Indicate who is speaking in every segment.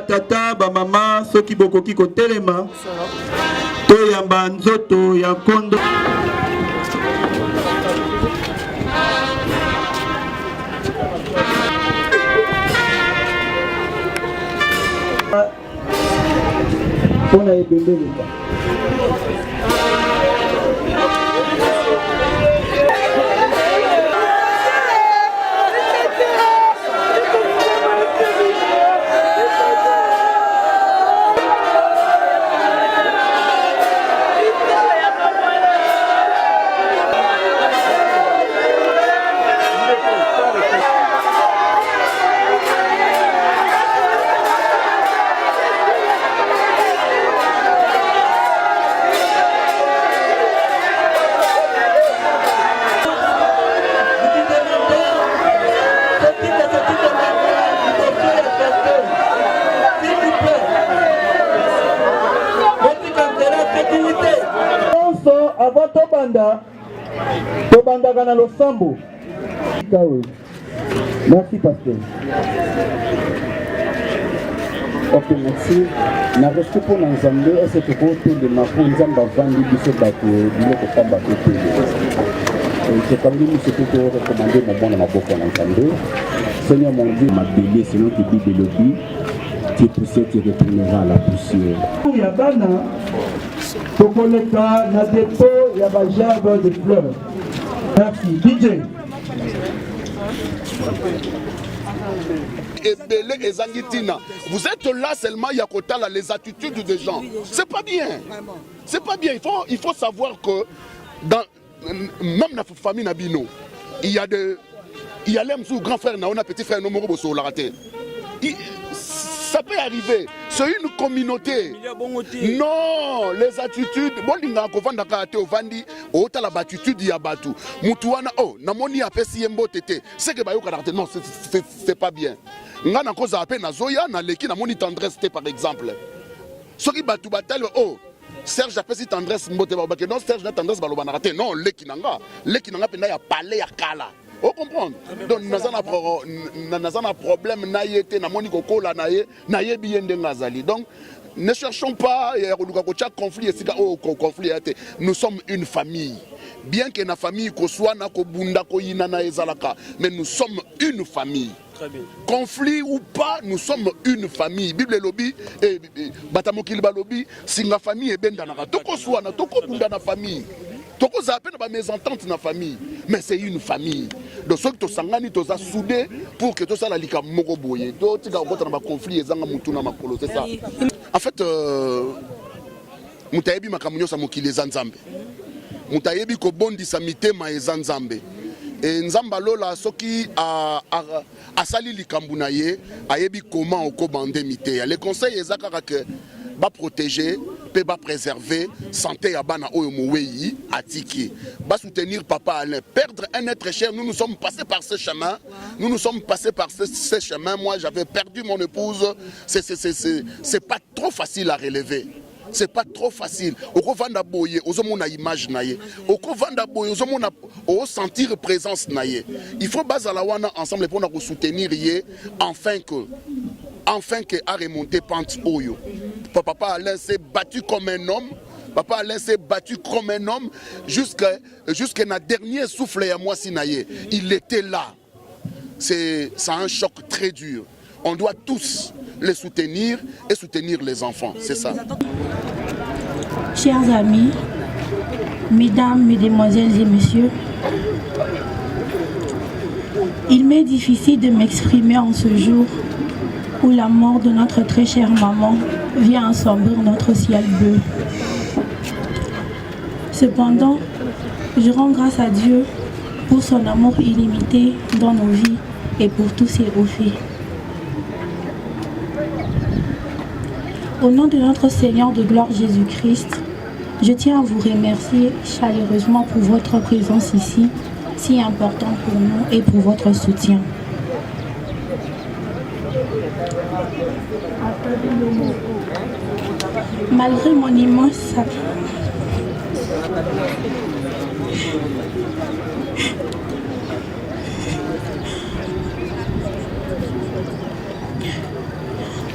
Speaker 1: tata ba mama soki bokoki ko telema to yamba nzoto ya kondo pona ebembele Tobanda kana losambo. Merci pasteur. Ok, merci. Na reste pour l'ensemble et c'est pour tout de ma fonzamba vandi biso bato biloko kamba kote. Je quand même ce que je recommander mon bon maboko l'ensemble. Seigneur mon Dieu, ma bébé selon que Bible le dit, tu poussé tu retourneras à la poussière. Yabana Tokoleka na dépôt ya ba gerbe de fleurs. Merci. DJ.
Speaker 2: Vous êtes là seulement Yakotala les attitudes des gens. C'est pas bien. C'est pas bien. Il faut savoir que dans même la famille Nabino, il y a l'homme sous grand frère Naona petit frère Nomoro Bosso la raté. Ça peut arriver. C'est une communauté. Non, les attitudes. Bon, linga kovanda kate ovandi, ota la batitude ya batu. Mutuana oh, namoni apesi yembo tete. C'est que bayo karate. Non, c'est pas bien. Nga na koza ape na zoya na leki namoni tendresse par exemple. Soki batu batal oh. Serge apesi tendresse mbote babake. Non, Serge na tendresse baloba na raté. Non, leki nanga penda ya palais ya kala. Vous comprenez? Donc, nous avons un problème, donc, ne cherchons pas conflit. Nous sommes une famille. Bien que la famille soit mais nous sommes une famille. Conflit ou pas, nous sommes une famille. Bible lobby et Batamokilba lobby, si la famille est bien dans la famille. Toko za appelle ma mésentente dans la famille, mais c'est une famille. Donc ceux qui sont sangani, tous soudés pour que tout ça la lika moroboye. Donc tu as un conflit et zanga mutuna makolo, c'est ça. En fait, mutayebi makamunyo sa mokile zanzambe. Mutayebi ko bondi sa mitema e zanzambe. Et nzamba lola soki a sali likambu na ye, ayebi comment oko bande mite. Les conseils ezaka que ba protéger, peut ba préserver santé ya bana oyo mouweyi atiki. Ba soutenir papa Alain. Perdre un être cher, nous sommes passés par ce chemin. Nous sommes passés par ce chemin. Moi, j'avais perdu mon épouse. C'est pas trop facile à relever. C'est pas trop facile. Oko vanda boye, ozomona image naye. Oko vanda boye, ozomona o sentir présence naye. Il faut bazala wana ensemble pour nous soutenir yé afin que a remonté pente oyo. Papa Alain s'est battu comme un homme. Papa Alain s'est battu comme un homme jusqu'à na dernier souffle à moi sinaye. Il était là. C'est un choc très dur. On doit tous les soutenir et soutenir les enfants. C'est ça.
Speaker 3: Chers amis, mesdames, mesdemoiselles et messieurs, il m'est difficile de m'exprimer en ce jour où la mort de notre très chère maman vient assombrir notre ciel bleu. Cependant, je rends grâce à Dieu pour son amour illimité dans nos vies et pour tous ses hauts faits. Au nom de notre Seigneur de gloire Jésus-Christ, je tiens à vous remercier chaleureusement pour votre présence ici, si importante pour nous et pour votre soutien. Malgré mon immense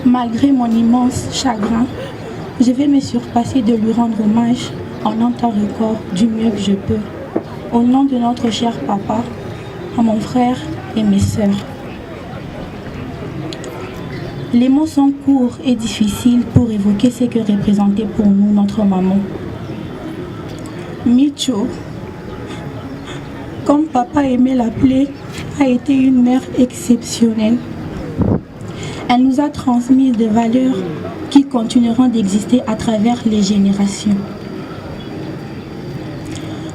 Speaker 3: Malgré mon immense chagrin, je vais me surpasser de lui rendre hommage en un temps record du mieux que je peux. Au nom de notre cher papa, à mon frère et mes sœurs. Les mots sont courts et difficiles pour évoquer ce que représentait pour nous notre maman. Micho, comme papa aimait l'appeler, a été une mère exceptionnelle. Elle nous a transmis des valeurs qui continueront d'exister à travers les générations.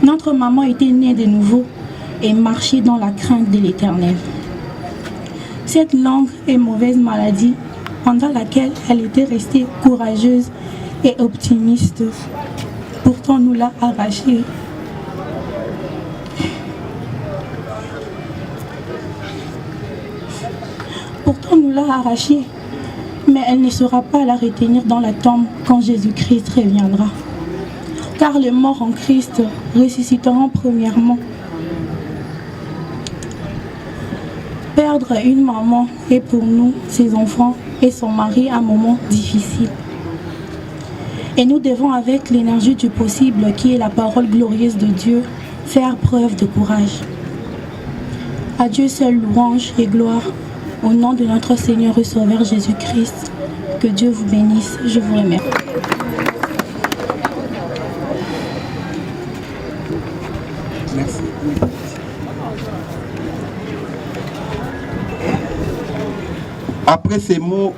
Speaker 3: Notre maman était née de nouveau et marchait dans la crainte de l'Éternel. Cette longue et mauvaise maladie, pendant laquelle elle était restée courageuse et optimiste, pourtant nous l'a arrachée. Pourtant nous l'a arrachée, mais elle ne saura pas la retenir dans la tombe quand Jésus-Christ reviendra. Car les morts en Christ ressusciteront premièrement. Perdre une maman est pour nous, ses enfants et son mari un moment difficile. Et nous devons, avec l'énergie du possible qui est la parole glorieuse de Dieu, faire preuve de courage. À Dieu seul louange et gloire, au nom de notre Seigneur et Sauveur Jésus-Christ. Que Dieu vous bénisse, je vous remercie.
Speaker 1: Merci.
Speaker 4: Après ces mots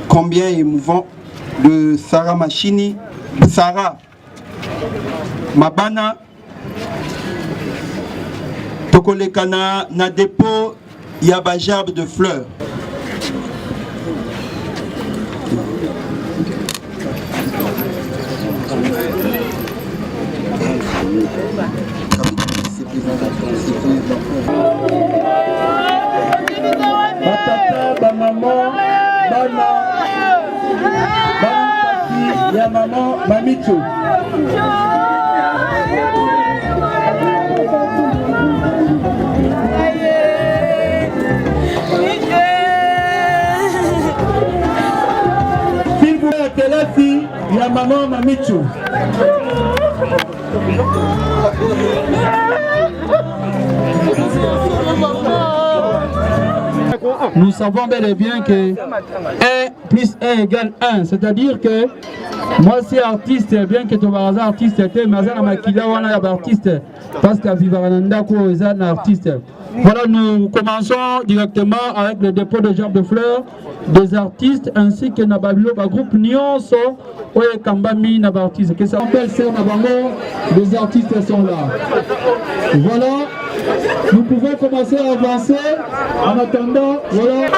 Speaker 4: combien émouvants de Sarah Machini, Sarah Mabana, tokolekana na dépôt yaba gerbe de fleurs.
Speaker 1: Batata, ba maman, bana, bana ya maman, mamicho. S'il vous plaît, telasi ya maman, mamicho.
Speaker 5: Nous savons bel et bien que 1 plus 1 égale 1, c'est-à-dire que moi c'est artiste, bien que tu vas être artiste, mais je suis artiste parce que Vivarananda est un artiste. Voilà, nous commençons directement avec le dépôt de gerbes de fleurs des artistes ainsi que Nababilo, le groupe Nyonso, et Kambami Nabartiste. Que ça s'appelle Serre Nabango, les artistes sont là. Voilà, nous pouvons commencer à avancer en attendant. Voilà.